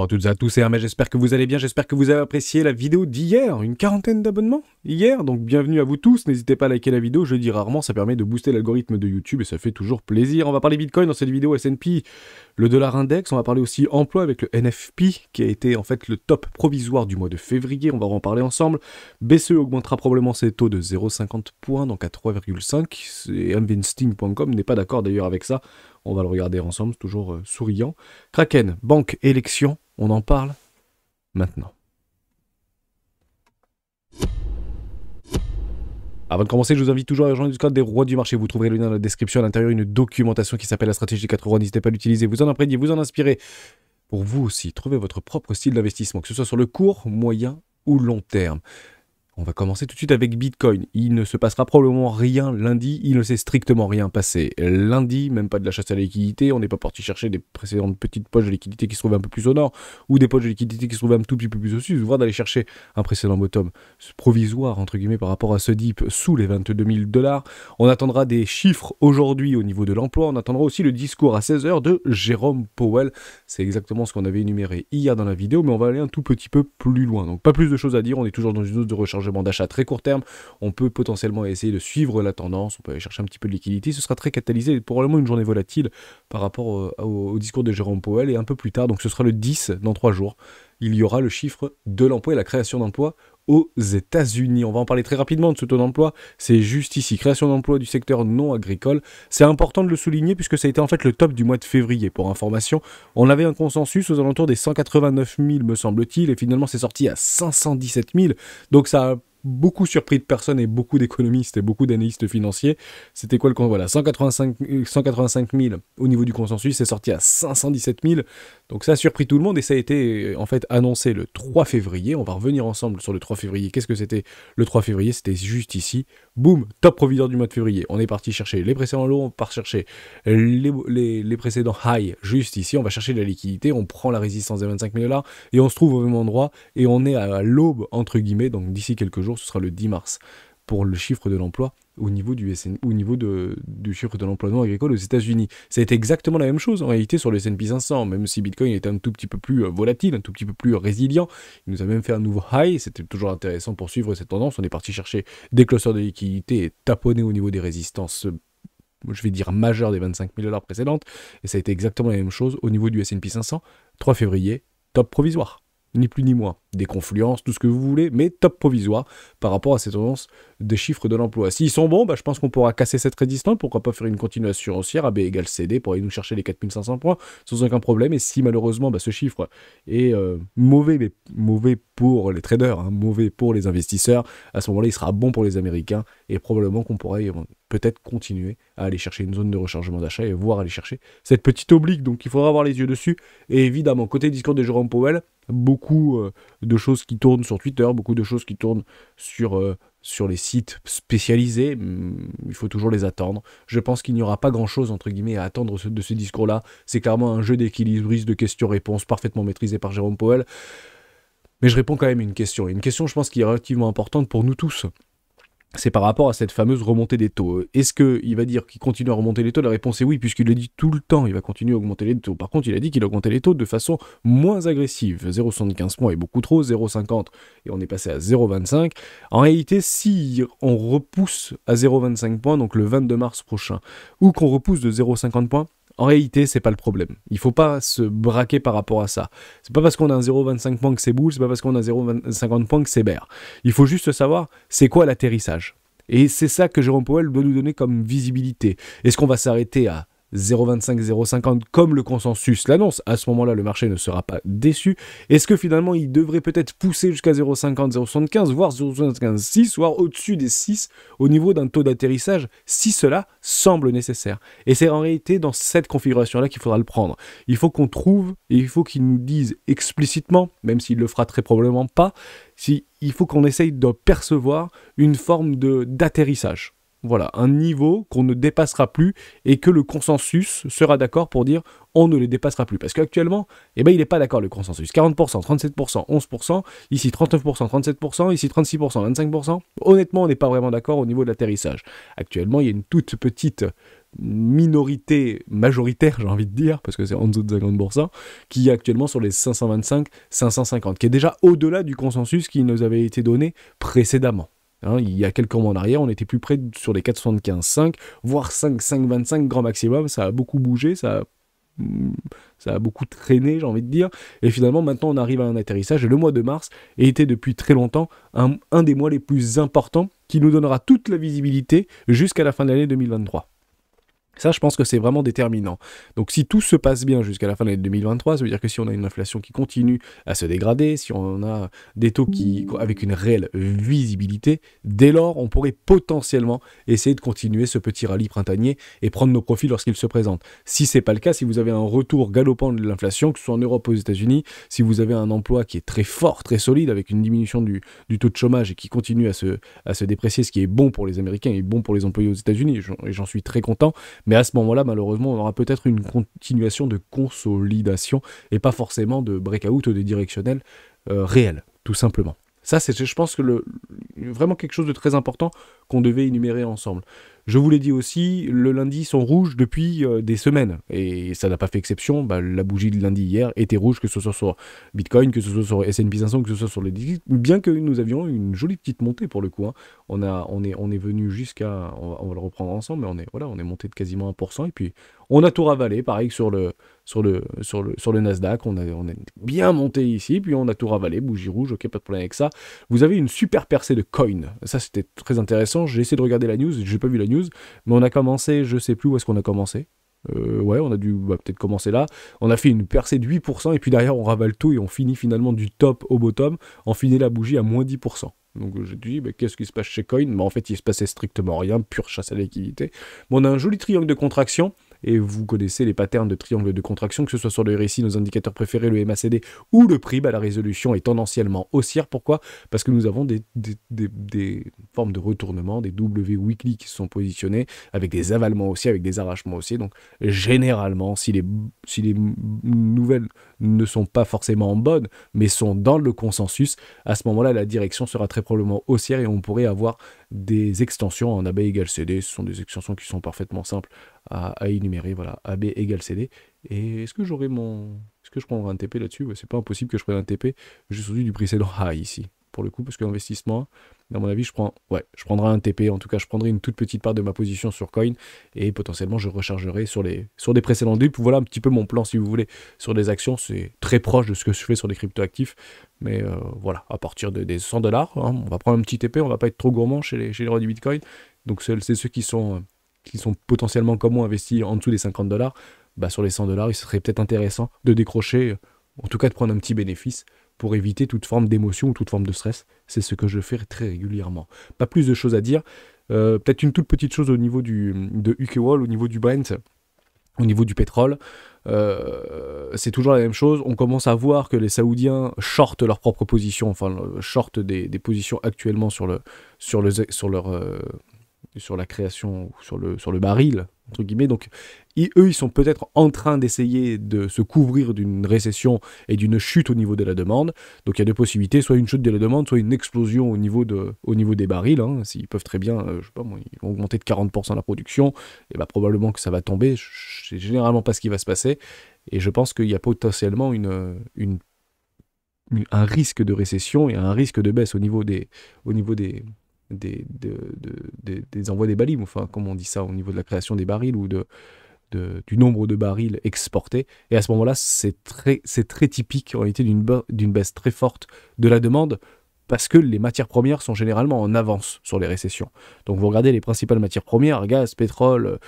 à toutes et à tous, c'est Hermès, j'espère que vous allez bien, j'espère que vous avez apprécié la vidéo d'hier, une quarantaine d'abonnements hier, donc bienvenue à vous tous, n'hésitez pas à liker la vidéo, je le dis rarement, ça permet de booster l'algorithme de YouTube et ça fait toujours plaisir. On va parler Bitcoin dans cette vidéo, S&P, le dollar index, on va parler aussi emploi avec le NFP, qui a été en fait le top provisoire du mois de février, on va en parler ensemble. BCE augmentera probablement ses taux de 0,50 points, donc à 3,5, et investing.com n'est pas d'accord d'ailleurs avec ça. On va le regarder ensemble, toujours souriant. Kraken, banque, élection, on en parle maintenant. Avant de commencer, je vous invite toujours à rejoindre le Discord des rois du marché. Vous trouverez le lien dans la description, à l'intérieur une documentation qui s'appelle la stratégie des 4 rois. N'hésitez pas à l'utiliser, vous en imprégner, vous en inspirer. Pour vous aussi, trouver votre propre style d'investissement, que ce soit sur le court, moyen ou long terme. On va commencer tout de suite avec Bitcoin. Il ne se passera probablement rien lundi, il ne s'est strictement rien passé. Lundi, même pas de la chasse à la liquidité, on n'est pas parti chercher des précédentes petites poches de liquidité qui se trouvaient un peu plus au nord, ou des poches de liquidité qui se trouvaient un tout petit peu plus au sud, voire d'aller chercher un précédent bottom provisoire, entre guillemets, par rapport à ce dip sous les 22 000 $. On attendra des chiffres aujourd'hui au niveau de l'emploi, on attendra aussi le discours à 16 h de Jérôme Powell. C'est exactement ce qu'on avait énuméré hier dans la vidéo, mais on va aller un tout petit peu plus loin. Donc pas plus de choses à dire, on est toujours dans une zone de rechargement d'achat très court terme, on peut potentiellement essayer de suivre la tendance, on peut aller chercher un petit peu de liquidité, ce sera très catalysé, probablement une journée volatile par rapport au discours de Jérôme Powell, et un peu plus tard, donc ce sera le 10, dans 3 jours, il y aura le chiffre de l'emploi et la création d'emplois aux États-Unis. On va en parler très rapidement de ce taux d'emploi, c'est juste ici, création d'emplois du secteur non agricole. C'est important de le souligner puisque ça a été en fait le top du mois de février. Pour information, on avait un consensus aux alentours des 189 000 me semble-t-il, et finalement c'est sorti à 517 000, donc ça a beaucoup surpris de personnes et beaucoup d'économistes et beaucoup d'analystes financiers. C'était quoi le compte? Voilà, 185 000 au niveau du consensus, c'est sorti à 517 000. Donc ça a surpris tout le monde et ça a été en fait annoncé le 3 février. On va revenir ensemble sur le 3 février. Qu'est-ce que c'était le 3 février? C'était juste ici. Boum, top provisoire du mois de février. On est parti chercher les précédents lows, on part chercher les précédents high juste ici. On va chercher de la liquidité, on prend la résistance des 25 000 $, et on se trouve au même endroit et on est à l'aube entre guillemets. Donc d'ici quelques jours, ce sera le 10 mars pour le chiffre de l'emploi au niveau du chiffre de l'emploi non agricole aux États-Unis. Ça a été exactement la même chose en réalité sur le S&P 500, même si Bitcoin était un tout petit peu plus volatile, un tout petit peu plus résilient. Il nous a même fait un nouveau high, c'était toujours intéressant pour suivre cette tendance. On est parti chercher des clusters de liquidité et taponner au niveau des résistances, je vais dire majeures, des 25 000 $ précédentes, et ça a été exactement la même chose au niveau du S&P 500, 3 février, top provisoire. Ni plus ni moins, des confluences, tout ce que vous voulez, mais top provisoire par rapport à ces tendances des chiffres de l'emploi. S'ils sont bons, je pense qu'on pourra casser cette résistance, pourquoi pas faire une continuation haussière, AB égale CD, pour aller nous chercher les 4500 points, sans aucun problème, et si malheureusement ce chiffre est mauvais, mais mauvais pour les traders, mauvais pour les investisseurs, à ce moment-là il sera bon pour les Américains, et probablement qu'on pourrait peut-être continuer à aller chercher une zone de rechargement d'achat, et voire aller chercher cette petite oblique, donc il faudra avoir les yeux dessus, et évidemment, côté discours de Jérôme Powell, beaucoup de choses qui tournent sur Twitter, beaucoup de choses qui tournent sur les sites spécialisés, il faut toujours les attendre. Je pense qu'il n'y aura pas grand-chose, entre guillemets, à attendre de ce discours-là. C'est clairement un jeu d'équilibriste de questions-réponses parfaitement maîtrisé par Jérôme Powell. Mais je réponds quand même à une question. Et une question, je pense, qui est relativement importante pour nous tous. C'est par rapport à cette fameuse remontée des taux. Est-ce qu'il va dire qu'il continue à remonter les taux? La réponse est oui, puisqu'il le dit tout le temps, il va continuer à augmenter les taux. Par contre, il a dit qu'il augmentait les taux de façon moins agressive. 0,75 points est beaucoup trop, 0,50 et on est passé à 0,25. En réalité, si on repousse à 0,25 points, donc le 22 mars prochain, ou qu'on repousse de 0,50 points, en réalité, c'est pas le problème. Il faut pas se braquer par rapport à ça. C'est pas parce qu'on a un 0,25 points que c'est bull, c'est pas parce qu'on a 0,50 points que c'est bear. Il faut juste savoir c'est quoi l'atterrissage. Et c'est ça que Jérôme Powell doit nous donner comme visibilité. Est-ce qu'on va s'arrêter à 0,25, 0,50 comme le consensus l'annonce? À ce moment-là, le marché ne sera pas déçu. Est-ce que finalement, il devrait peut-être pousser jusqu'à 0,50, 0,75, voire 0,75, 6, voire au-dessus des 6 au niveau d'un taux d'atterrissage, si cela semble nécessaire? Et c'est en réalité dans cette configuration-là qu'il faudra le prendre. Il faut qu'on trouve, et il faut qu'il nous dise explicitement, même s'il le fera très probablement pas, il faut qu'on essaye de percevoir une forme d'atterrissage. Voilà, un niveau qu'on ne dépassera plus et que le consensus sera d'accord pour dire on ne les dépassera plus. Parce qu'actuellement, il n'est pas d'accord le consensus. 40%, 37%, 11%, ici 39%, 37%, ici 36%, 25%. Honnêtement, on n'est pas vraiment d'accord au niveau de l'atterrissage. Actuellement, il y a une toute petite minorité majoritaire, j'ai envie de dire, parce que c'est en dessous de 50%, qui est actuellement sur les 525, 550, qui est déjà au-delà du consensus qui nous avait été donné précédemment. Hein, il y a quelques mois en arrière, on était plus près sur les 4,75, voire 5, 5,25 grand maximum. Ça a beaucoup bougé, ça a beaucoup traîné, j'ai envie de dire. Et finalement, maintenant, on arrive à un atterrissage. Et le mois de mars était depuis très longtemps un des mois les plus importants qui nous donnera toute la visibilité jusqu'à la fin de l'année 2023. Ça, je pense que c'est vraiment déterminant. Donc, si tout se passe bien jusqu'à la fin de l'année 2023, ça veut dire que si on a une inflation qui continue à se dégrader, si on a des taux avec une réelle visibilité, dès lors, on pourrait potentiellement essayer de continuer ce petit rallye printanier et prendre nos profits lorsqu'il se présente. Si c'est pas le cas, si vous avez un retour galopant de l'inflation, que ce soit en Europe ou aux États-Unis, si vous avez un emploi qui est très fort, très solide, avec une diminution du taux de chômage et qui continue à se déprécier, ce qui est bon pour les Américains et bon pour les employés aux États-Unis, et j'en suis très content. Mais à ce moment-là, malheureusement, on aura peut-être une continuation de consolidation et pas forcément de breakout ou de directionnel réel, tout simplement. Ça, c'est, je pense, que vraiment quelque chose de très important qu'on devait énumérer ensemble. Je vous l'ai dit aussi, le lundi sont rouges depuis des semaines, et ça n'a pas fait exception. Bah, la bougie de lundi hier était rouge, que ce soit sur Bitcoin, que ce soit sur S&P 500, que ce soit sur les DXY, bien que nous avions une jolie petite montée pour le coup. Hein. On est venu jusqu'à, on va le reprendre ensemble, mais on est monté de quasiment 1%, et puis on a tout ravalé, pareil sur le Nasdaq, on est bien monté ici, puis on a tout ravalé, bougie rouge, ok, pas de problème avec ça. Vous avez une super percée de coin, ça c'était très intéressant, j'ai essayé de regarder la news, j'ai pas vu la news, mais on a commencé, je sais plus où est-ce qu'on a commencé. Ouais, on a dû peut-être commencer là. On a fait une percée de 8%, et puis derrière on ravale tout, et on finit finalement du top au bottom, en finit la bougie à moins 10%. Donc j'ai dit, qu'est-ce qui se passe chez Coin? En fait, il se passait strictement rien, pure chasse à la liquidité. On a un joli triangle de contraction, et vous connaissez les patterns de triangle de contraction, que ce soit sur le RSI, nos indicateurs préférés, le MACD ou le prix, la résolution est tendanciellement haussière. Pourquoi? Parce que nous avons des formes de retournement, des W weekly qui se sont positionnés avec des avalements haussiers, avec des arrachements haussiers. Donc généralement, si les nouvelles ne sont pas forcément bonnes, mais sont dans le consensus, à ce moment-là, la direction sera très probablement haussière et on pourrait avoir des extensions en AB égale CD. Ce sont des extensions qui sont parfaitement simples à énumérer. Voilà, AB égale CD. Et est-ce que j'aurai est-ce que je prendrai un TP là-dessus? Ouais, c'est pas impossible que je prenne un TP juste au-dessus du précédent high ici, pour le coup, parce que l'investissement, à mon avis, je prendrai un TP. En tout cas, je prendrai une toute petite part de ma position sur Coin et potentiellement je rechargerai sur des précédents dips. Voilà un petit peu mon plan, si vous voulez, sur des actions. C'est très proche de ce que je fais sur des cryptoactifs. Mais voilà, à partir des 100$, hein, on va prendre un petit TP. On va pas être trop gourmand chez les rois du Bitcoin. Donc c'est ceux qui sont potentiellement comme moi investis en dessous des 50$. Bah, sur les 100$, il serait peut-être intéressant de décrocher, en tout cas de prendre un petit bénéfice pour éviter toute forme d'émotion ou toute forme de stress. C'est ce que je fais très régulièrement. Pas plus de choses à dire. Peut-être une toute petite chose au niveau de UKWall, au niveau du Brent, au niveau du pétrole. C'est toujours la même chose. On commence à voir que les Saoudiens shortent leurs propres positions, enfin shortent des positions actuellement sur la création, sur le baril, entre guillemets. Donc, eux, ils sont peut-être en train d'essayer de se couvrir d'une récession et d'une chute au niveau de la demande. Donc, il y a deux possibilités, soit une chute de la demande, soit une explosion au niveau des barils. Hein. S'ils peuvent très bien, je sais pas moi, ils vont augmenter de 40% la production, et probablement que ça va tomber. C'est généralement pas ce qui va se passer. Et je pense qu'il y a potentiellement un risque de récession et un risque de baisse au niveau des envois des barils, enfin, comme on dit ça, au niveau de la création des barils ou du nombre de barils exportés. Et à ce moment-là, c'est très typique en réalité d'une baisse très forte de la demande, parce que les matières premières sont généralement en avance sur les récessions. Donc vous regardez les principales matières premières, gaz, pétrole,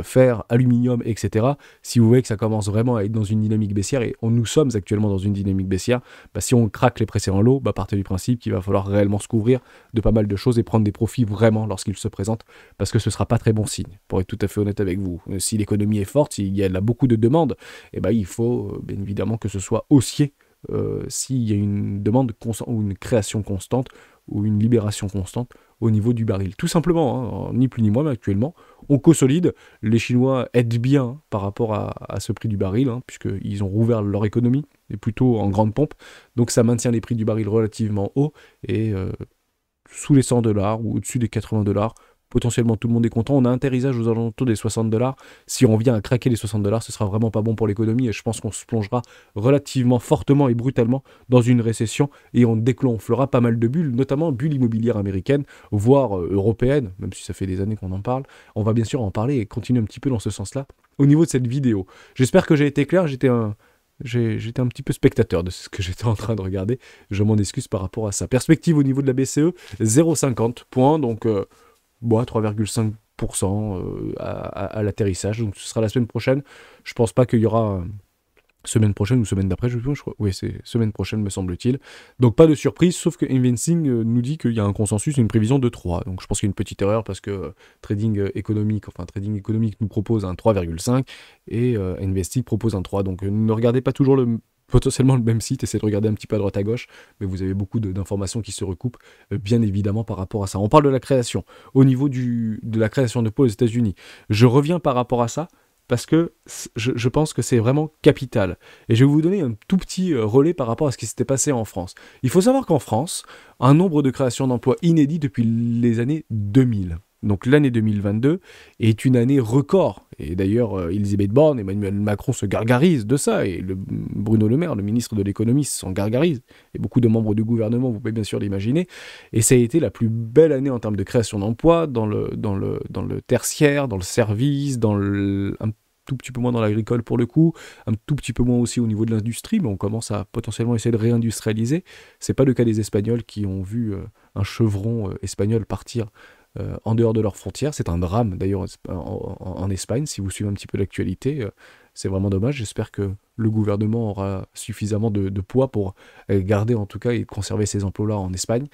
fer, aluminium, etc. Si vous voyez que ça commence vraiment à être dans une dynamique baissière, et nous sommes actuellement dans une dynamique baissière, si on craque les précédents lots, partez du principe qu'il va falloir réellement se couvrir de pas mal de choses et prendre des profits vraiment lorsqu'ils se présentent, parce que ce ne sera pas très bon signe, pour être tout à fait honnête avec vous. Si l'économie est forte, s'il y a là beaucoup de demandes, il faut bien évidemment que ce soit haussier. S'il y a une demande ou une création constante ou une libération constante au niveau du baril. Tout simplement, hein, ni plus ni moins, mais actuellement, on consolide. Les Chinois aident bien par rapport à ce prix du baril, hein, puisqu'ils ont rouvert leur économie, et plutôt en grande pompe. Donc ça maintient les prix du baril relativement hauts, et sous les 100$ ou au-dessus des 80$, potentiellement tout le monde est content. On a un atterrissage aux alentours des 60 $. Si on vient à craquer les 60 $, ce sera vraiment pas bon pour l'économie et je pense qu'on se plongera relativement fortement et brutalement dans une récession et on déclenchera pas mal de bulles, notamment bulles immobilières américaines, voire européennes, même si ça fait des années qu'on en parle. On va bien sûr en parler et continuer un petit peu dans ce sens-là au niveau de cette vidéo. J'espère que j'ai été clair, j'étais un petit peu spectateur de ce que j'étais en train de regarder. Je m'en excuse par rapport à ça. Perspective au niveau de la BCE, 0,50 points, donc 3,5% à l'atterrissage. Donc ce sera la semaine prochaine. Je pense pas qu'il y aura semaine prochaine ou semaine d'après, je crois. Oui, c'est semaine prochaine, me semble-t-il. Donc pas de surprise, sauf que Investing nous dit qu'il y a un consensus, une prévision de 3. Donc je pense qu'il y a une petite erreur parce que Trading économique nous propose un 3,5 et Investing propose un 3. Donc ne regardez pas toujours potentiellement le même site, essayez de regarder un petit peu à droite à gauche, mais vous avez beaucoup d'informations qui se recoupent, bien évidemment, par rapport à ça. On parle de la création. Au niveau de la création de pôles aux États-Unis, je reviens par rapport à ça, parce que je pense que c'est vraiment capital. Et je vais vous donner un tout petit relais par rapport à ce qui s'était passé en France. Il faut savoir qu'en France, un nombre de créations d'emplois inédit depuis les années 2000. Donc l'année 2022 est une année record. Et d'ailleurs, Elisabeth Borne, Emmanuel Macron se gargarisent de ça. Et Bruno Le Maire, le ministre de l'économie, s'en gargarise. Et beaucoup de membres du gouvernement, vous pouvez bien sûr l'imaginer. Et ça a été la plus belle année en termes de création d'emplois dans le tertiaire, dans le service, un tout petit peu moins dans l'agricole pour le coup, un tout petit peu moins aussi au niveau de l'industrie, mais on commence à potentiellement essayer de réindustrialiser. C'est pas le cas des Espagnols qui ont vu un chevron espagnol partir en dehors de leurs frontières. C'est un drame d'ailleurs en Espagne, si vous suivez un petit peu l'actualité. C'est vraiment dommage. J'espère que le gouvernement aura suffisamment de poids pour garder en tout cas et conserver ces emplois-là en Espagne.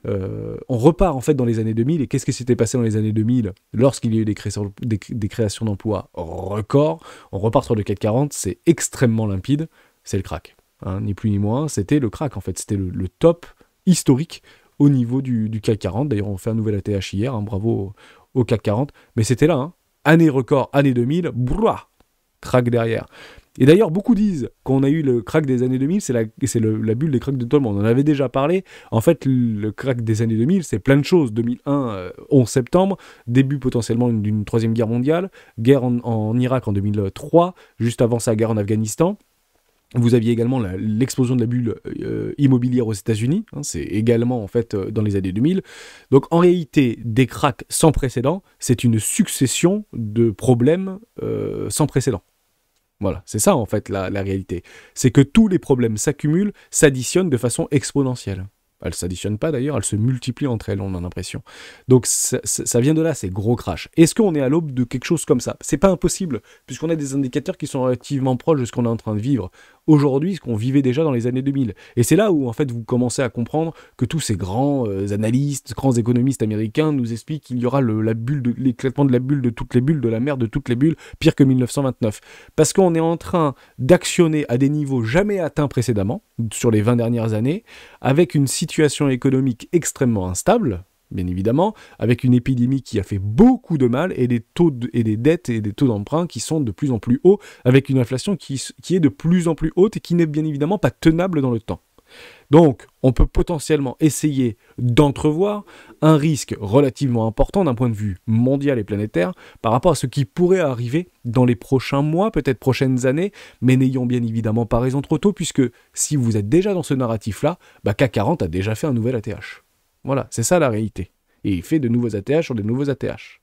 On repart en fait dans les années 2000, et qu'est-ce qui s'était passé dans les années 2000 lorsqu'il y a eu des créations d'emplois records? On repart sur le CAC 40, c'est extrêmement limpide, c'est le crack. Hein, ni plus ni moins, c'était le crack en fait, c'était le top historique au niveau du CAC 40. D'ailleurs, on fait un nouvel ATH hier, hein, bravo au CAC 40. Mais c'était là, hein, année record, année 2000, crack derrière. Et d'ailleurs, beaucoup disent qu'on a eu le crack des années 2000, c'est la bulle des cracks de tout le monde. On en avait déjà parlé. En fait, le crack des années 2000, c'est plein de choses. 2001, 11 septembre, début potentiellement d'une troisième guerre mondiale, guerre en Irak en 2003, juste avant ça, guerre en Afghanistan. Vous aviez également l'explosion de la bulle immobilière aux États-Unis, hein, c'est également en fait dans les années 2000. Donc en réalité, des cracks sans précédent, c'est une succession de problèmes sans précédent. Voilà, c'est ça en fait la réalité. C'est que tous les problèmes s'accumulent, s'additionnent de façon exponentielle. Elles ne s'additionnent pas d'ailleurs, elles se multiplient entre elles, on a l'impression. Donc ça vient de là, ces gros crashs. Est-ce qu'on est à l'aube de quelque chose comme ça? C'est pas impossible, puisqu'on a des indicateurs qui sont relativement proches de ce qu'on est en train de vivre aujourd'hui, ce qu'on vivait déjà dans les années 2000. Et c'est là où en fait vous commencez à comprendre que tous ces grands analystes, grands économistes américains nous expliquent qu'il y aura l'éclatement de la bulle de toutes les bulles, de la mer de toutes les bulles, pire que 1929. Parce qu'on est en train d'actionner à des niveaux jamais atteints précédemment, sur les 20 dernières années, avec une situation économique extrêmement instable, bien évidemment, avec une épidémie qui a fait beaucoup de mal et des dettes et des taux d'emprunt qui sont de plus en plus hauts, avec une inflation qui est de plus en plus haute et qui n'est bien évidemment pas tenable dans le temps. Donc, on peut potentiellement essayer d'entrevoir un risque relativement important d'un point de vue mondial et planétaire par rapport à ce qui pourrait arriver dans les prochains mois, peut-être prochaines années, mais n'ayons bien évidemment pas raison trop tôt, puisque si vous êtes déjà dans ce narratif-là, CAC 40 a déjà fait un nouvel ATH. Voilà, c'est ça la réalité. Et il fait de nouveaux ATH sur de nouveaux ATH.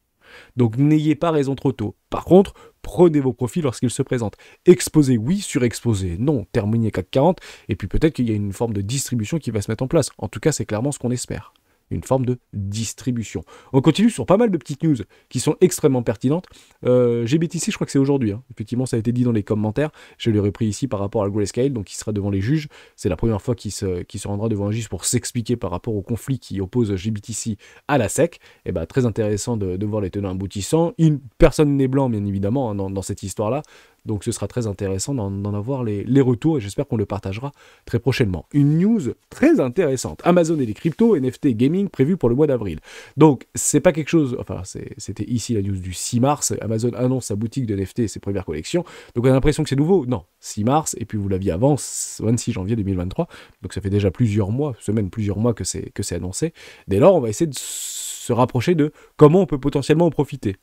Donc n'ayez pas raison trop tôt. Par contre, prenez vos profits lorsqu'ils se présentent. Exposez, oui, surexposez, non. Terminez CAC 40, et puis peut-être qu'il y a une forme de distribution qui va se mettre en place. En tout cas, c'est clairement ce qu'on espère. Une forme de distribution. On continue sur pas mal de petites news qui sont extrêmement pertinentes. GBTC, je crois que c'est aujourd'hui. Hein. Effectivement, ça a été dit dans les commentaires. Je l'ai repris ici par rapport à Grayscale, donc il sera devant les juges. C'est la première fois qu'il se rendra devant un juge pour s'expliquer par rapport au conflit qui oppose GBTC à la SEC. Et très intéressant de voir les tenants aboutissants. Personne n'est blanc, bien évidemment, hein, dans cette histoire-là. Donc ce sera très intéressant d'en avoir les retours et j'espère qu'on le partagera très prochainement. Une news très intéressante. Amazon et les cryptos, NFT gaming prévus pour le mois d'avril. Donc c'est pas quelque chose, enfin c'était ici la news du 6 mars, Amazon annonce sa boutique de NFT et ses premières collections. Donc on a l'impression que c'est nouveau. Non, 6 mars et puis vous l'aviez avant, 26 janvier 2023. Donc ça fait déjà plusieurs mois que c'est annoncé. Dès lors, on va essayer de se rapprocher de comment on peut potentiellement en profiter.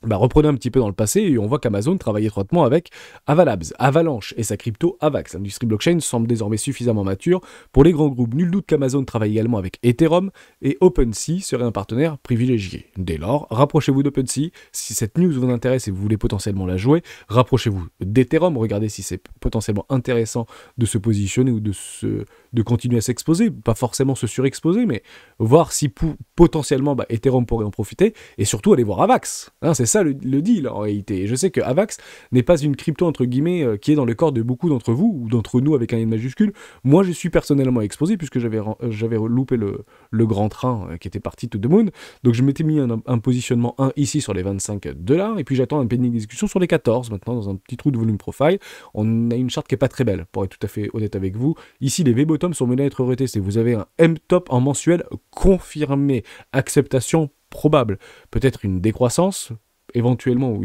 Reprenez un petit peu dans le passé et on voit qu'Amazon travaille étroitement avec Avalabs, Avalanche et sa crypto Avax. L'industrie blockchain semble désormais suffisamment mature pour les grands groupes. Nul doute qu'Amazon travaille également avec Ethereum et OpenSea serait un partenaire privilégié. Dès lors, rapprochez-vous d'OpenSea. Si cette news vous intéresse et vous voulez potentiellement la jouer, rapprochez-vous d'Ethereum. Regardez si c'est potentiellement intéressant de se positionner ou de continuer à s'exposer. Pas forcément se surexposer, mais voir si potentiellement Ethereum pourrait en profiter et surtout aller voir Avax. C'est ça le deal en réalité. Et je sais que Avax n'est pas une crypto entre guillemets qui est dans le corps de beaucoup d'entre vous ou d'entre nous avec un N majuscule. Moi je suis personnellement exposé puisque j'avais loupé le grand train qui était parti to the moon. Donc je m'étais mis un positionnement 1 ici sur les 25 $ et puis j'attends un pending d'exécution sur les 14 maintenant dans un petit trou de volume profile. On a une charte qui est pas très belle pour être tout à fait honnête avec vous. Ici les V-bottom sont menés à être retestés. Vous avez un M-top en mensuel confirmé. Acceptation probable. Peut-être une décroissance éventuellement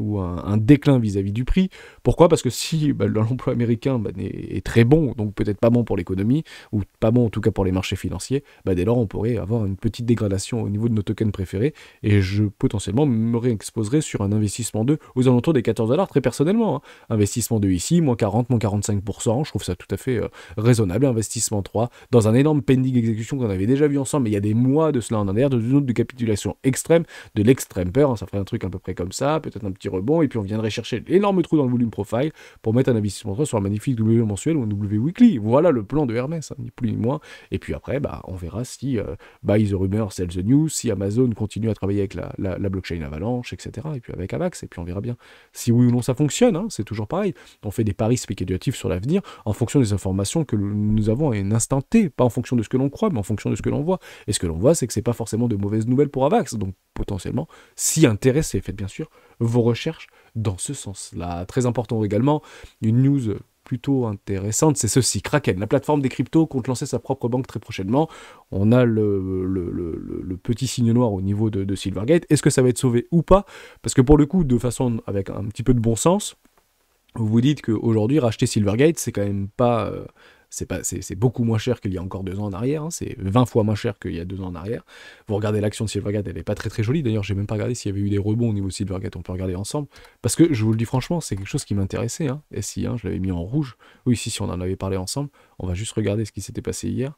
ou un déclin vis-à-vis du prix. Pourquoi ? Parce que si l'emploi américain est très bon, donc peut-être pas bon pour l'économie, ou pas bon en tout cas pour les marchés financiers, dès lors on pourrait avoir une petite dégradation au niveau de nos tokens préférés, et je potentiellement me réexposerai sur un investissement 2 aux alentours des 14 $ très personnellement. Investissement 2 ici, moins 40, moins 45%, je trouve ça tout à fait raisonnable. Investissement 3, dans un énorme pending exécution qu'on avait déjà vu ensemble, mais il y a des mois de cela en arrière, de une autre de capitulation extrême, de l'extrême peur, ça ferait un truc à peu près comme ça, peut-être un petit rebond, et puis on viendrait chercher l'énorme trou dans le volume profile pour mettre un investissement 3 sur un magnifique W mensuel ou un W weekly. Voilà le plan de Hermès, ni plus ni moins. Et puis après, on verra si buy the rumor, sell the news, si Amazon continue à travailler avec la blockchain Avalanche, etc. Et puis avec Avax, et puis on verra bien si oui ou non ça fonctionne. C'est toujours pareil. On fait des paris spéculatifs sur l'avenir en fonction des informations que nous avons à un instant T, pas en fonction de ce que l'on croit, mais en fonction de ce que l'on voit. Et ce que l'on voit, c'est que c'est pas forcément de mauvaises nouvelles pour Avax. Donc potentiellement, si intéressé, faites bien sûr vos recherches dans ce sens-là. Très important également, une news plutôt intéressante, c'est ceci, Kraken, la plateforme des cryptos, compte lancer sa propre banque très prochainement. On a le petit signe noir au niveau de Silvergate. Est-ce que ça va être sauvé ou pas ? Parce que pour le coup, de façon avec un petit peu de bon sens, vous vous dites qu'aujourd'hui, racheter Silvergate, c'est quand même pas... c'est beaucoup moins cher qu'il y a encore 2 ans en arrière, c'est 20 fois moins cher qu'il y a 2 ans en arrière. Vous regardez l'action de Silvergate, elle n'est pas très très jolie, d'ailleurs j'ai même pas regardé s'il y avait eu des rebonds au niveau de Silvergate, on peut regarder ensemble, parce que je vous le dis franchement, c'est quelque chose qui m'intéressait, SI, je l'avais mis en rouge, oui si on en avait parlé ensemble, on va juste regarder ce qui s'était passé hier.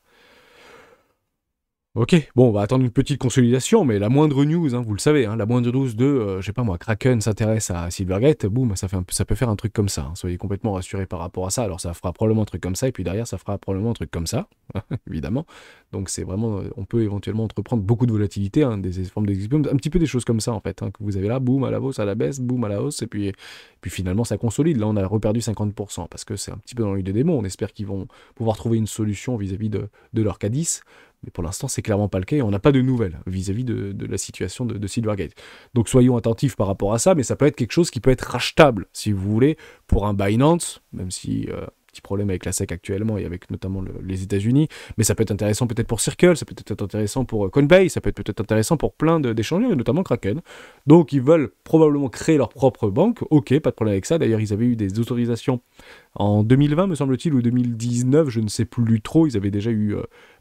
Ok, bon, on va attendre une petite consolidation, mais la moindre news, vous le savez, la moindre news de, je sais pas moi, Kraken s'intéresse à Silvergate, boum, ça peut faire un truc comme ça. Soyez complètement rassurés par rapport à ça. Alors ça fera probablement un truc comme ça, et puis derrière, ça fera probablement un truc comme ça, évidemment. Donc c'est vraiment, on peut éventuellement entreprendre beaucoup de volatilité, des formes d'exécution, un petit peu des choses comme ça en fait, que vous avez là, boum, à la hausse, à la baisse, boum, à la hausse, et puis finalement ça consolide. Là, on a reperdu 50%, parce que c'est un petit peu dans l'œil des démons. On espère qu'ils vont pouvoir trouver une solution vis-à-vis de leur K10. Mais pour l'instant, c'est clairement pas le cas et on n'a pas de nouvelles vis-à-vis de la situation de Silvergate. Donc soyons attentifs par rapport à ça, mais ça peut être quelque chose qui peut être rachetable, si vous voulez, pour un Binance, même si petit problème avec la SEC actuellement et avec notamment les États-Unis, mais ça peut être intéressant peut-être pour Circle, ça peut être intéressant pour Coinbase, ça peut être peut-être intéressant pour plein d'échangeurs, et notamment Kraken. Donc ils veulent probablement créer leur propre banque, ok, pas de problème avec ça. D'ailleurs, ils avaient eu des autorisations en 2020, me semble-t-il, ou 2019, je ne sais plus trop, ils avaient déjà eu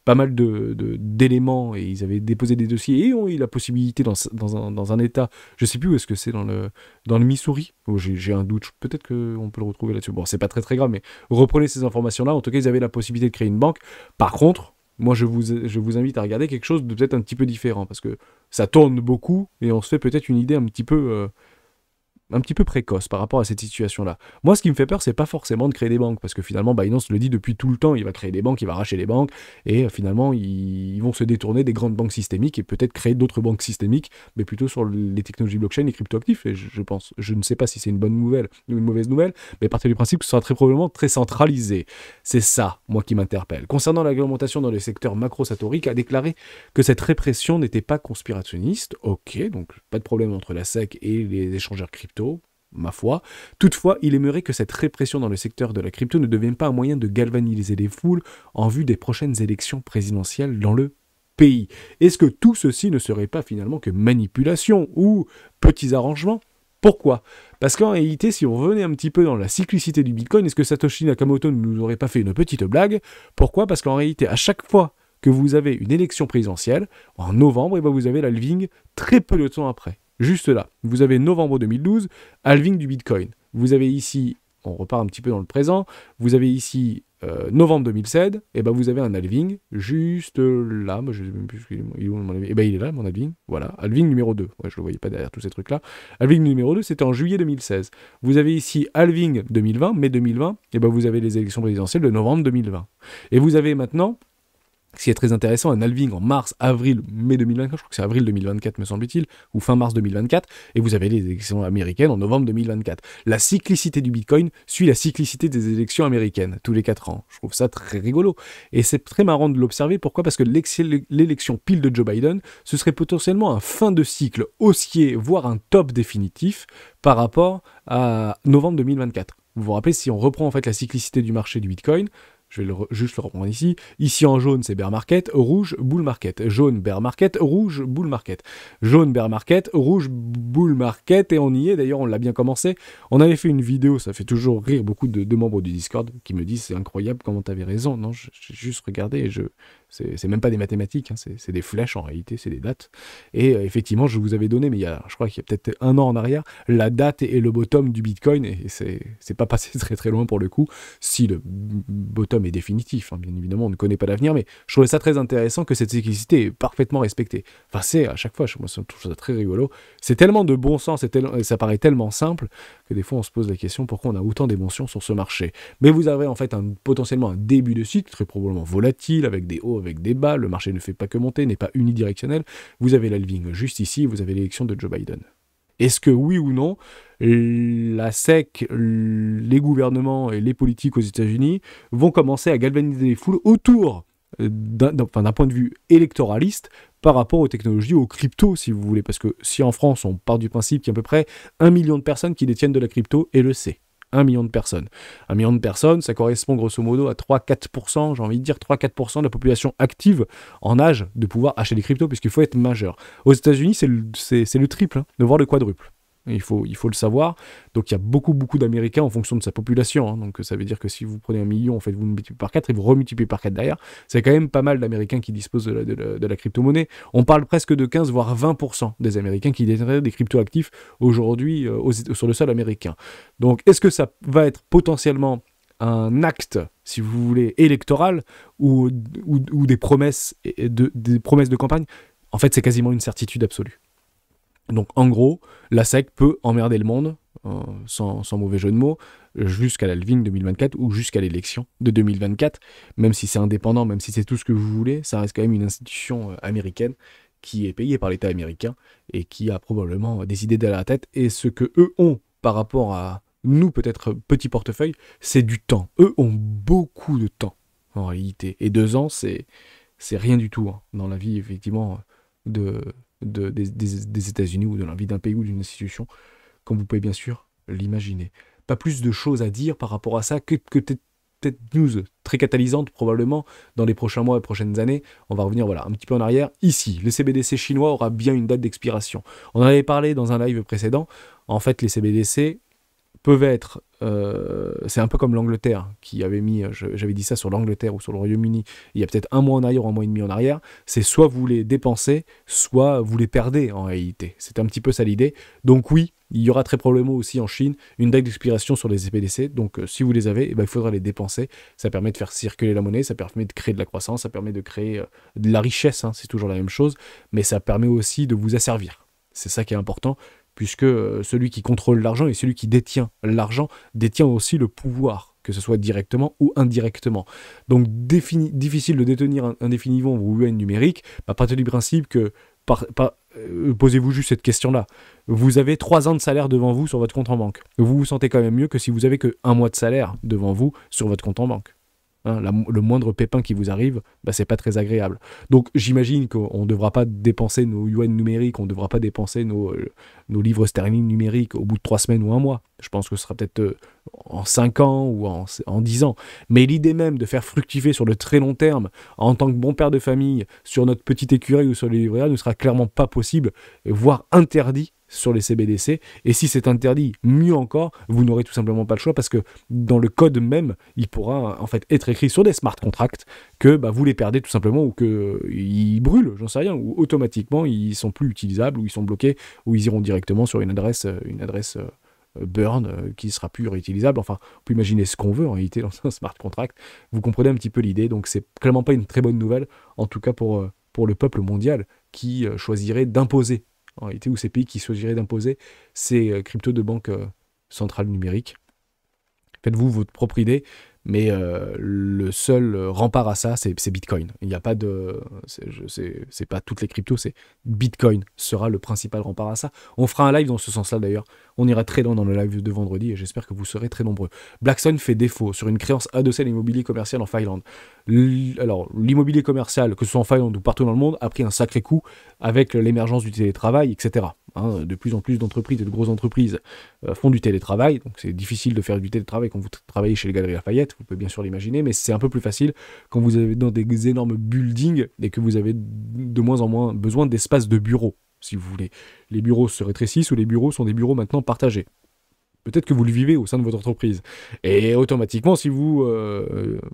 pas mal d'éléments et ils avaient déposé des dossiers et ont eu la possibilité dans un état, je ne sais plus où est-ce que c'est, dans le Missouri, j'ai un doute, peut-être qu'on peut le retrouver là-dessus. Bon, c'est pas très très grave, mais reprenez ces informations-là. En tout cas, ils avaient la possibilité de créer une banque. Par contre, moi, je vous invite à regarder quelque chose de peut-être un petit peu différent, parce que ça tourne beaucoup et on se fait peut-être une idée un petit peu précoce par rapport à cette situation-là. Moi, ce qui me fait peur, c'est pas forcément de créer des banques, parce que finalement, Binance le dit depuis tout le temps, il va créer des banques, il va racheter les banques, et finalement, ils vont se détourner des grandes banques systémiques et peut-être créer d'autres banques systémiques, mais plutôt sur les technologies blockchain et cryptoactifs, et je pense. Je ne sais pas si c'est une bonne nouvelle ou une mauvaise nouvelle, mais partez du principe que ce sera très probablement très centralisé. C'est ça, moi, qui m'interpelle. Concernant la réglementation dans le secteur macro-satorique, a déclaré que cette répression n'était pas conspirationniste. Ok, donc pas de problème entre la SEC et les échangeurs crypto. ma foi. Toutefois, il aimerait que cette répression dans le secteur de la crypto ne devienne pas un moyen de galvaniser les foules en vue des prochaines élections présidentielles dans le pays. Est-ce que tout ceci ne serait pas finalement que manipulation ou petits arrangements? Pourquoi? Parce qu'en réalité, si on revenait un petit peu dans la cyclicité du Bitcoin, est-ce que Satoshi Nakamoto ne nous aurait pas fait une petite blague? Pourquoi? Parce qu'en réalité, à chaque fois que vous avez une élection présidentielle, en novembre, et ben vous avez l'halving très peu de temps après. Juste là, vous avez novembre 2012, halving du Bitcoin. Vous avez ici, on repart un petit peu dans le présent, vous avez ici novembre 2016, et ben vous avez un halving juste là, moi je sais même plus il est où mon halving, et ben il est là mon halving, voilà, halving numéro 2, ouais, je le voyais pas derrière tous ces trucs là. Halving numéro 2 c'était en juillet 2016. Vous avez ici halving 2020, mai 2020, et ben vous avez les élections présidentielles de novembre 2020. Et vous avez maintenant, ce qui est très intéressant, un halving en mars, avril, mai 2024, je crois que c'est avril 2024 me semble-t-il, ou fin mars 2024, et vous avez les élections américaines en novembre 2024. La cyclicité du Bitcoin suit la cyclicité des élections américaines, tous les 4 ans. Je trouve ça très rigolo. Et c'est très marrant de l'observer, pourquoi? Parce que l'élection pile de Joe Biden, ce serait potentiellement un fin de cycle haussier, voire un top définitif, par rapport à novembre 2024. Vous vous rappelez, si on reprend en fait la cyclicité du marché du Bitcoin, je vais juste le reprendre ici. Ici en jaune, c'est bear market, rouge, bull market. Jaune, bear market, rouge, bull market. Jaune, bear market, rouge, bull market. Et on y est, d'ailleurs, on l'a bien commencé. On avait fait une vidéo, ça fait toujours rire beaucoup de membres du Discord qui me disent c'est incroyable comment t'avais raison. Non, j'ai juste regardé et c'est même pas des mathématiques, hein, c'est des flèches en réalité, c'est des dates. Et effectivement, je vous avais donné, mais je crois qu'il y a peut-être 1 an en arrière, la date et le bottom du Bitcoin, et c'est pas passé très très loin pour le coup, si le bottom est définitif, hein, bien évidemment, on ne connaît pas l'avenir, mais je trouvais ça très intéressant que cette cyclicité est parfaitement respectée. Enfin, c'est à chaque fois, moi je trouve ça très rigolo, c'est tellement de bon sens, et ça paraît tellement simple, que des fois on se pose la question pourquoi on a autant d'émotions sur ce marché. Mais vous avez en fait potentiellement un début de cycle, très probablement volatile, avec des hauts, avec des bas, le marché ne fait pas que monter, n'est pas unidirectionnel, vous avez l'halving juste ici, vous avez l'élection de Joe Biden. Est-ce que oui ou non, la SEC, les gouvernements et les politiques aux États-Unis vont commencer à galvaniser les foules autour d'un point de vue électoraliste par rapport aux technologies, aux cryptos si vous voulez, parce que si en France on part du principe qu'il y a à peu près 1 million de personnes qui détiennent de la crypto et le sait. 1 million de personnes. 1 million de personnes, ça correspond grosso modo à 3-4%, j'ai envie de dire 3-4% de la population active en âge de pouvoir acheter des cryptos, puisqu'il faut être majeur. Aux États-Unis, c'est le triple, hein, voire le quadruple. Il faut le savoir. Donc il y a beaucoup d'Américains en fonction de sa population. Hein. Donc ça veut dire que si vous prenez 1 million, en fait, vous le multipliez par 4 et vous remultipliez par 4 derrière. C'est quand même pas mal d'Américains qui disposent de la crypto-monnaie. On parle presque de 15 voire 20% des Américains qui détiennent des crypto-actifs aujourd'hui sur le sol américain. Donc est-ce que ça va être potentiellement un acte, si vous voulez, électoral ou des promesses de campagne? En fait, c'est quasiment une certitude absolue. Donc en gros, la SEC peut emmerder le monde, sans mauvais jeu de mots, jusqu'à l'halving 2024 ou jusqu'à l'élection de 2024, même si c'est indépendant, même si c'est tout ce que vous voulez, ça reste quand même une institution américaine qui est payée par l'État américain et qui a probablement des idées derrière la tête, et ce que eux ont par rapport à nous, peut-être petit portefeuille, c'est du temps. Eux ont beaucoup de temps en réalité, et 2 ans c'est rien du tout hein, dans la vie effectivement des États-Unis ou de la vie d'un pays ou d'une institution, comme vous pouvez bien sûr l'imaginer. Pas plus de choses à dire par rapport à ça que peut-être news très catalysante probablement dans les prochains mois et prochaines années. On va revenir un petit peu en arrière. Ici, le CBDC chinois aura bien une date d'expiration. On en avait parlé dans un live précédent. En fait, les CBDC peuvent être, c'est un peu comme l'Angleterre qui avait mis, j'avais dit ça sur l'Angleterre ou sur le Royaume-Uni il y a peut-être 1 mois en arrière ou 1 mois et demi en arrière, c'est soit vous les dépensez, soit vous les perdez en réalité. C'est un petit peu ça l'idée. Donc oui, il y aura très probablement aussi en Chine une date d'expiration sur les CBDC, donc si vous les avez, il faudra les dépenser. Ça permet de faire circuler la monnaie, ça permet de créer de la croissance, ça permet de créer de la richesse, hein, c'est toujours la même chose, mais ça permet aussi de vous asservir. C'est ça qui est important, puisque celui qui contrôle l'argent et celui qui détient l'argent détient aussi le pouvoir, que ce soit directement ou indirectement. Donc difficile de détenir indéfiniment vos yuans numériques, à partir du principe que, posez-vous juste cette question-là, vous avez 3 ans de salaire devant vous sur votre compte en banque. Vous vous sentez quand même mieux que si vous avez que 1 mois de salaire devant vous sur votre compte en banque. Hein, le moindre pépin qui vous arrive, bah, c'est pas très agréable. Donc j'imagine qu'on ne devra pas dépenser nos yuan numériques, on ne devra pas dépenser nos livres sterling numériques au bout de 3 semaines ou un mois. Je pense que ce sera peut-être en 5 ans ou en 10 ans. Mais l'idée même de faire fructifier sur le très long terme, en tant que bon père de famille, sur notre petite écurie ou sur les livrets A, ne sera clairement pas possible, voire interdit sur les CBDC. Et si c'est interdit, mieux encore, vous n'aurez tout simplement pas le choix parce que dans le code même, il pourra en fait être écrit sur des smart contracts que bah, vous les perdez tout simplement ou qu'ils brûlent, j'en sais rien, ou automatiquement ils sont plus utilisables ou ils sont bloqués ou ils iront directement sur une adresse burn qui sera plus réutilisable. Enfin, on peut imaginer ce qu'on veut en réalité dans un smart contract. Vous comprenez un petit peu l'idée, donc c'est clairement pas une très bonne nouvelle, en tout cas pour le peuple mondial qui choisirait d'imposer en réalité, ou ces pays qui choisiraient d'imposer ces cryptos de banque centrale numérique. Faites-vous votre propre idée, mais le seul rempart à ça, c'est Bitcoin. Il n'y a pas de... C'est pas toutes les cryptos, c'est Bitcoin sera le principal rempart à ça. On fera un live dans ce sens-là d'ailleurs. On ira très loin dans le live de vendredi et j'espère que vous serez très nombreux. Blackstone fait défaut sur une créance adossée à l'immobilier commercial en Finlande. Alors, l'immobilier commercial, que ce soit en Finlande ou partout dans le monde, a pris un sacré coup avec l'émergence du télétravail, etc. Hein, de plus en plus d'entreprises et de grosses entreprises font du télétravail, donc c'est difficile de faire du télétravail quand vous travaillez chez les Galeries Lafayette, vous pouvez bien sûr l'imaginer, mais c'est un peu plus facile quand vous avez dans des énormes buildings et que vous avez de moins en moins besoin d'espace de bureau, si vous voulez. Les bureaux se rétrécissent ou les bureaux sont des bureaux maintenant partagés. Peut-être que vous le vivez au sein de votre entreprise. Et automatiquement, si vous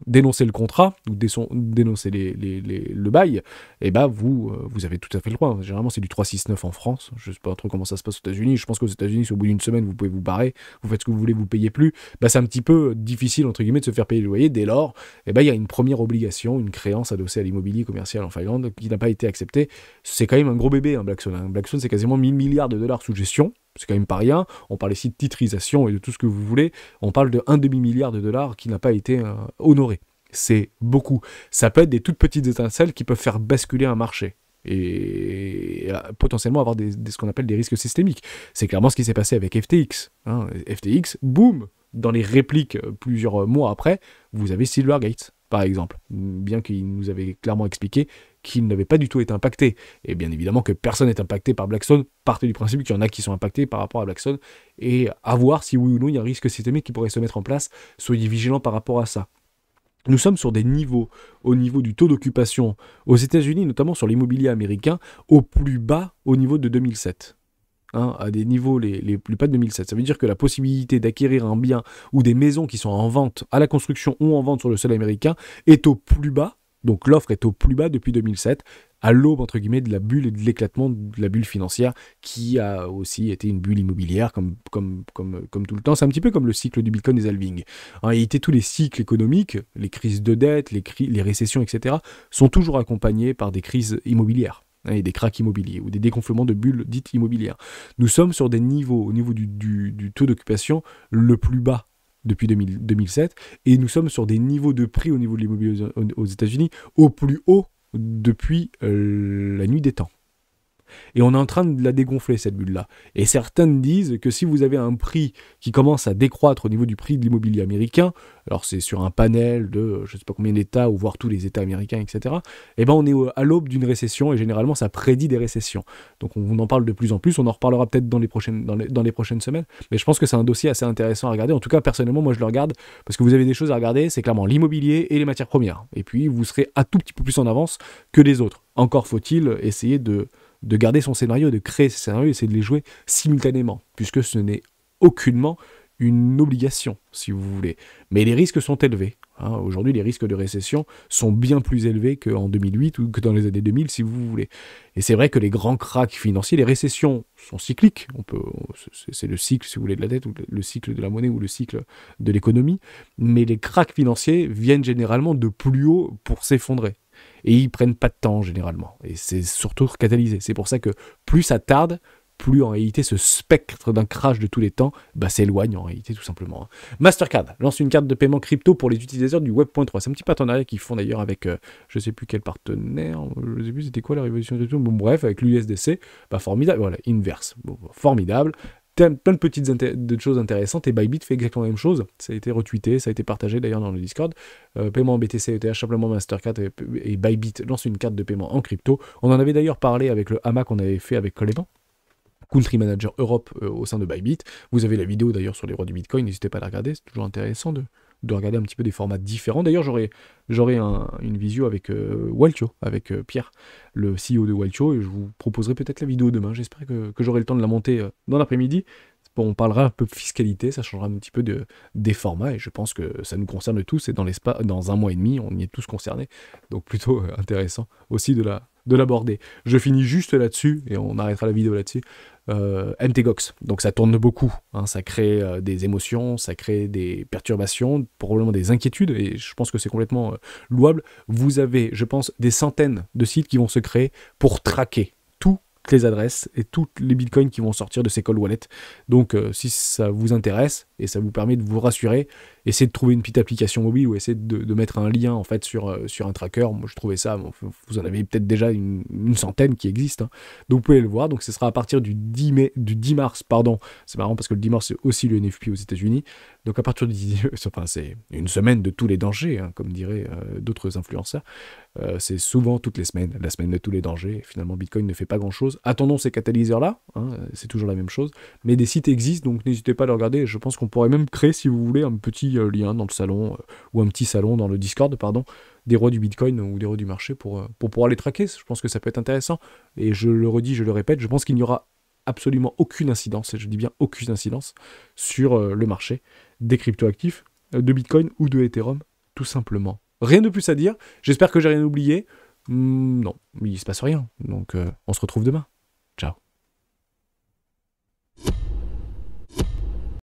dénoncez le contrat, ou dénoncez le bail, eh ben vous avez tout à fait le droit. Généralement, c'est du 369 en France. Je ne sais pas trop comment ça se passe aux États-Unis. Je pense qu'aux États-Unis, si au bout d'une semaine, vous pouvez vous barrer, vous faites ce que vous voulez, vous payez plus. Bah, c'est un petit peu difficile, entre guillemets, de se faire payer le loyer. Dès lors, eh ben, il y a une première obligation, une créance adossée à l'immobilier commercial en Finlande qui n'a pas été acceptée. C'est quand même un gros bébé, hein, Blackstone. Hein. Blackstone, c'est quasiment 1000 milliards de dollars sous gestion. C'est quand même pas rien. On parle ici de titrisation et de tout ce que vous voulez. On parle de 1 demi-milliard de dollars qui n'a pas été honoré. C'est beaucoup. Ça peut être des toutes petites étincelles qui peuvent faire basculer un marché et potentiellement avoir ce qu'on appelle des risques systémiques. C'est clairement ce qui s'est passé avec FTX. Hein. FTX, boum, dans les répliques plusieurs mois après, vous avez Silvergate, par exemple. Bien qu'il nous avait clairement expliqué qu'il n'avait pas du tout été impacté. Et bien évidemment que personne n'est impacté par Blackstone. Partez du principe qu'il y en a qui sont impactés par rapport à Blackstone. Et à voir si oui ou non il y a un risque systémique qui pourrait se mettre en place. Soyez vigilants par rapport à ça. Nous sommes sur des niveaux, au niveau du taux d'occupation aux États-Unis, notamment sur l'immobilier américain, au plus bas au niveau de 2007. Hein, à des niveaux les plus bas de 2007. Ça veut dire que la possibilité d'acquérir un bien ou des maisons qui sont en vente à la construction ou en vente sur le sol américain est au plus bas. Donc l'offre est au plus bas depuis 2007, à l'aube entre guillemets de la bulle et de l'éclatement de la bulle financière qui a aussi été une bulle immobilière comme tout le temps. C'est un petit peu comme le cycle du Bitcoin des halvings. En réalité, tous les cycles économiques, les crises de dette, les récessions, etc., sont toujours accompagnés par des crises immobilières. Et des cracks immobiliers ou des dégonflements de bulles dites immobilières. Nous sommes sur des niveaux, au niveau du taux d'occupation, le plus bas depuis 2007, et nous sommes sur des niveaux de prix au niveau de l'immobilier aux États-Unis au plus haut depuis la nuit des temps. Et on est en train de la dégonfler, cette bulle-là. Et certains disent que si vous avez un prix qui commence à décroître au niveau du prix de l'immobilier américain, alors c'est sur un panel de je ne sais pas combien d'États, ou voire tous les États américains, etc., eh ben on est à l'aube d'une récession, et généralement ça prédit des récessions. Donc on en parle de plus en plus, on en reparlera peut-être dans les prochaines semaines, mais je pense que c'est un dossier assez intéressant à regarder. En tout cas, personnellement, moi je le regarde, parce que vous avez des choses à regarder, c'est clairement l'immobilier et les matières premières. Et puis vous serez un tout petit peu plus en avance que les autres. Encore faut-il essayer de garder son scénario, de créer ses scénarios, essayer de les jouer simultanément, puisque ce n'est aucunement une obligation, si vous voulez. Mais les risques sont élevés. Hein. Aujourd'hui, les risques de récession sont bien plus élevés qu'en 2008 ou que dans les années 2000, si vous voulez. Et c'est vrai que les grands cracks financiers, les récessions sont cycliques. C'est le cycle, si vous voulez, de la dette, ou le cycle de la monnaie, ou le cycle de l'économie. Mais les cracks financiers viennent généralement de plus haut pour s'effondrer. Et ils prennent pas de temps généralement. Et c'est surtout catalysé. C'est pour ça que plus ça tarde, plus en réalité ce spectre d'un crash de tous les temps s'éloigne en réalité tout simplement. Mastercard lance une carte de paiement crypto pour les utilisateurs du Web.3. C'est un petit partenariat qu'ils font d'ailleurs avec je sais plus quel partenaire, je sais plus c'était quoi la révolution crypto, bon bref, avec l'USDC, formidable, voilà, Inverse, bon, formidable. plein de petites de choses intéressantes, et Bybit fait exactement la même chose. Ça a été retweeté, ça a été partagé d'ailleurs dans le Discord. Paiement en BTC, ETH, simplement Mastercard et Bybit lance une carte de paiement en crypto. On en avait d'ailleurs parlé avec le hamac qu'on avait fait avec Clément, Country Manager Europe au sein de Bybit. Vous avez la vidéo d'ailleurs sur les rois du Bitcoin, n'hésitez pas à la regarder, c'est toujours intéressant de regarder un petit peu des formats différents. D'ailleurs, j'aurai une visio avec Waltio, avec Pierre, le CEO de Waltio, et je vous proposerai peut-être la vidéo demain. J'espère que j'aurai le temps de la monter dans l'après-midi. Bon, on parlera un peu de fiscalité, ça changera un petit peu des formats, et je pense que ça nous concerne tous, et dans un mois et demi, on y est tous concernés. Donc plutôt intéressant aussi de l'aborder. Je finis juste là-dessus, et on arrêtera la vidéo là-dessus. MTGOX, donc ça tourne beaucoup, hein, ça crée des émotions, ça crée des perturbations, probablement des inquiétudes, et je pense que c'est complètement louable. Vous avez, je pense, des centaines de sites qui vont se créer pour traquer toutes les adresses et tous les bitcoins qui vont sortir de ces cold wallets. Donc si ça vous intéresse et ça vous permet de vous rassurer, essayez de trouver une petite application mobile ou essayez de mettre un lien en fait sur un tracker. Moi je trouvais ça, vous en avez peut-être déjà une centaine qui existent, hein. Donc vous pouvez le voir. Donc ce sera à partir du 10 mars, pardon. C'est marrant parce que le 10 mars c'est aussi le NFP aux États-Unis. Donc à partir du enfin c'est une semaine de tous les dangers, hein, comme diraient d'autres influenceurs. C'est souvent toutes les semaines, la semaine de tous les dangers. Et finalement, Bitcoin ne fait pas grand-chose. Attendons ces catalyseurs-là, hein, c'est toujours la même chose. Mais des sites existent, donc n'hésitez pas à les regarder. Je pense qu'on pourrait même créer, si vous voulez, un petit lien dans le salon, ou un petit salon dans le Discord, pardon, des rois du Bitcoin ou des rois du marché pour pouvoir les traquer. Je pense que ça peut être intéressant. Et je le redis, je le répète, je pense qu'il n'y aura absolument aucune incidence, et je dis bien aucune incidence, sur le marché des cryptoactifs, de Bitcoin ou de Ethereum, tout simplement. Rien de plus à dire. J'espère que j'ai rien oublié. Non, il se passe rien. Donc on se retrouve demain.